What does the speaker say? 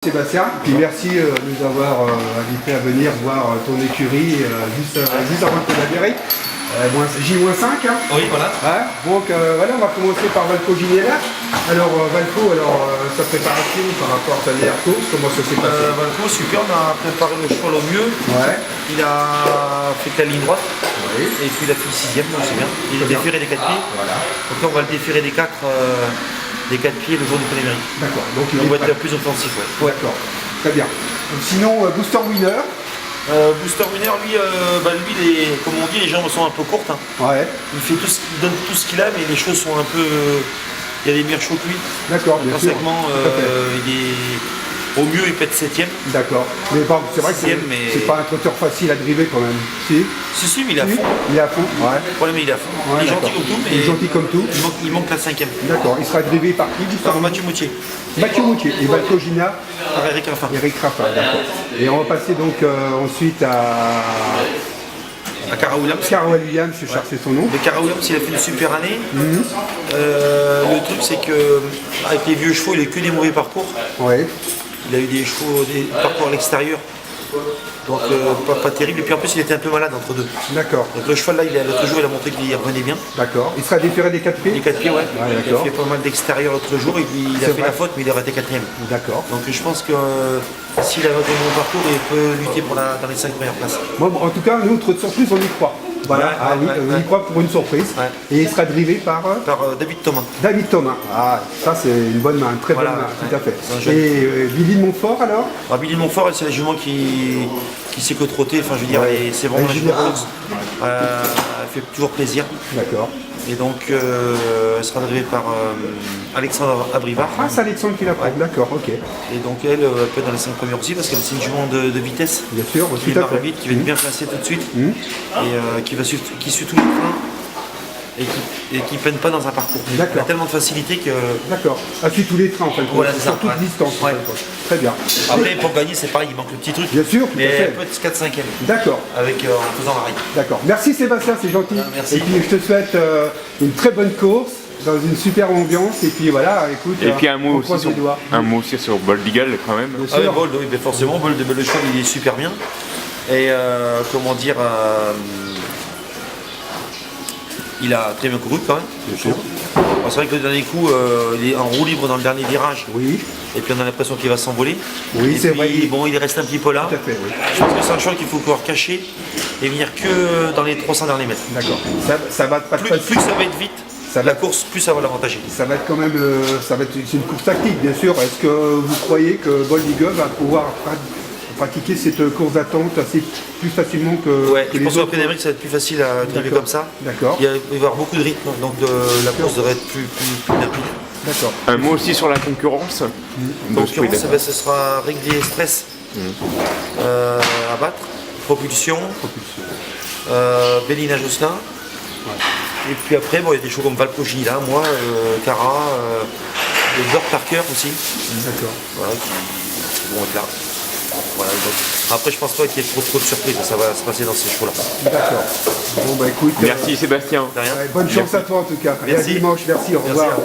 Sébastien, puis merci de nous avoir invité à venir voir ton écurie juste avant de l'Amérique. J-5, hein. Oui, voilà. Ouais. Donc voilà, on va commencer par Valco Ginella. Alors Valco, sa préparation par rapport à ta dernière course, comment ça s'est passé? Valco, super, on a préparé le cheval au mieux. Ouais. Il a fait que la ligne droite. Oui. Et puis il a fait le 6ème, donc c'est bien. Il a déféré des 4 pieds. Voilà. Donc là, on va le déférer des 4 pieds le jour du Prix d'Amérique. D'accord. Donc On va être plus offensif, ouais. D'accord. Très bien. Sinon, Booster Winner. Booster Winner, lui, comme on dit, les jambes sont un peu courtes. Hein. Ouais. Il donne tout ce qu'il a, mais les choses sont un peu. Il y a des meilleurs chevaux que lui. D'accord, bien sûr. Intrinsèquement, il est. Au mieux, il pète 7ème. D'accord. Mais bon, c'est vrai que c'est pas un trotteur facile à driver quand même. Si, mais il est à fond. Il est à fond. Ouais. Le problème, il est à fond. Ouais, il est gentil comme tout, mais il est gentil comme tout. il manque la 5ème. D'accord. Il sera drivé par qui? Par Mathieu Moutier. Mathieu Moutier et Valco Gina. Par Eric Raffin. Eric Raffin, d'accord. Et on va passer donc ensuite à Cara Williams. Cara Williams, je cherchais son nom. Le Cara Williams, il a fait une super année. Le truc, c'est que avec les vieux chevaux, il a que des mauvais parcours. Ouais. Il a eu des chevaux, des parcours à l'extérieur. Donc pas terrible. Et puis en plus, il était un peu malade entre deux. D'accord. Donc le cheval là, l'autre jour, il a montré qu'il revenait bien. D'accord. Il sera déféré des 4 pieds. Les 4 pieds, ouais. Il a d'accord. fait pas mal d'extérieur l'autre jour. Et puis il a fait la faute, mais il a raté 4ème. D'accord. Donc je pense que s'il a un bon parcours, il peut lutter dans les 5 premières places. Bon, en tout cas, nous, autre surprise, on y croit. Voilà, Ouais, on y croit pour une surprise. Ouais. Et il sera drivé par David Thomas. David Thomas. Ah, ça c'est une bonne main, une très bonne main, tout à fait. Et Billy de Montfort alors? Billy de Montfort, c'est la jument qui sait que trotter. Enfin, je veux dire, c'est vraiment la jument course. Elle fait toujours plaisir. D'accord. Et donc, elle sera drivée par Alexandre Abrivard. Ah, c'est Alexandre qui la prend, d'accord, ok. Et donc, elle peut être dans les 5 premières aussi parce qu'elle c'est une jument de vitesse. Bien sûr, Qui tout à démarre fait. vite, qui va être bien placée tout de suite. Et qui suit tous les trains. Et qui ne peine pas dans un parcours. Il a tellement de facilité que. D'accord. Ah, suit tous les trains en fait. Voilà, sur toute distance. Ouais. Très bien. Après, pour gagner, c'est pareil, il manque le petit truc. Bien sûr, tout mais à fait. elle peut être 4-5ème. D'accord. Avec, en faisant la raille. D'accord. Merci Sébastien, c'est gentil. Merci. Et puis je te souhaite une très bonne course, dans une super ambiance. Et puis voilà, écoute. Et puis un mot aussi sur Bold Eagle quand même. Ah oui, Bold, oui, mais forcément, Bold, le cheval, il est super bien. Et comment dire. Il a très bien couru quand même. Bien sûr. C'est vrai que le dernier coup, il est en roue libre dans le dernier virage. Oui. Et puis on a l'impression qu'il va s'envoler. Oui, c'est vrai. Bon, il reste un petit peu là. Tout à fait, oui. Je pense que c'est un cheval qu'il faut pouvoir cacher et venir que dans les 300 derniers mètres. D'accord. Ça va pas Plus ça va être vite, la course, plus ça va l'avantager. Ça va être quand même, c'est une course tactique, bien sûr. Est-ce que vous croyez que Bold Eagle va pouvoir pratiquer cette course d'attente assez plus facilement que Ouais, que je pense les qu'au autres? Prix d'Amérique, ça va être plus facile à driver comme ça. D'accord. Il va y avoir beaucoup de rythme, donc la course devrait être plus rapide. D'accord. Un mot aussi sur la concurrence. Donc ce sera Rigby Express à battre, Propulsion, Bélina Josselin. Et puis après, bon, il y a des choses comme Valco Ginella, moi, Cara, Bird Parker aussi. D'accord. Voilà, qui vont être là. Voilà, donc, après, je pense pas qu'il y ait trop de surprises, ça va se passer dans ces chevaux-là. D'accord. Bon, bah écoute. Merci Sébastien. De rien. Bonne chance à toi en tout cas. Merci. Et à dimanche, merci, au revoir. Merci.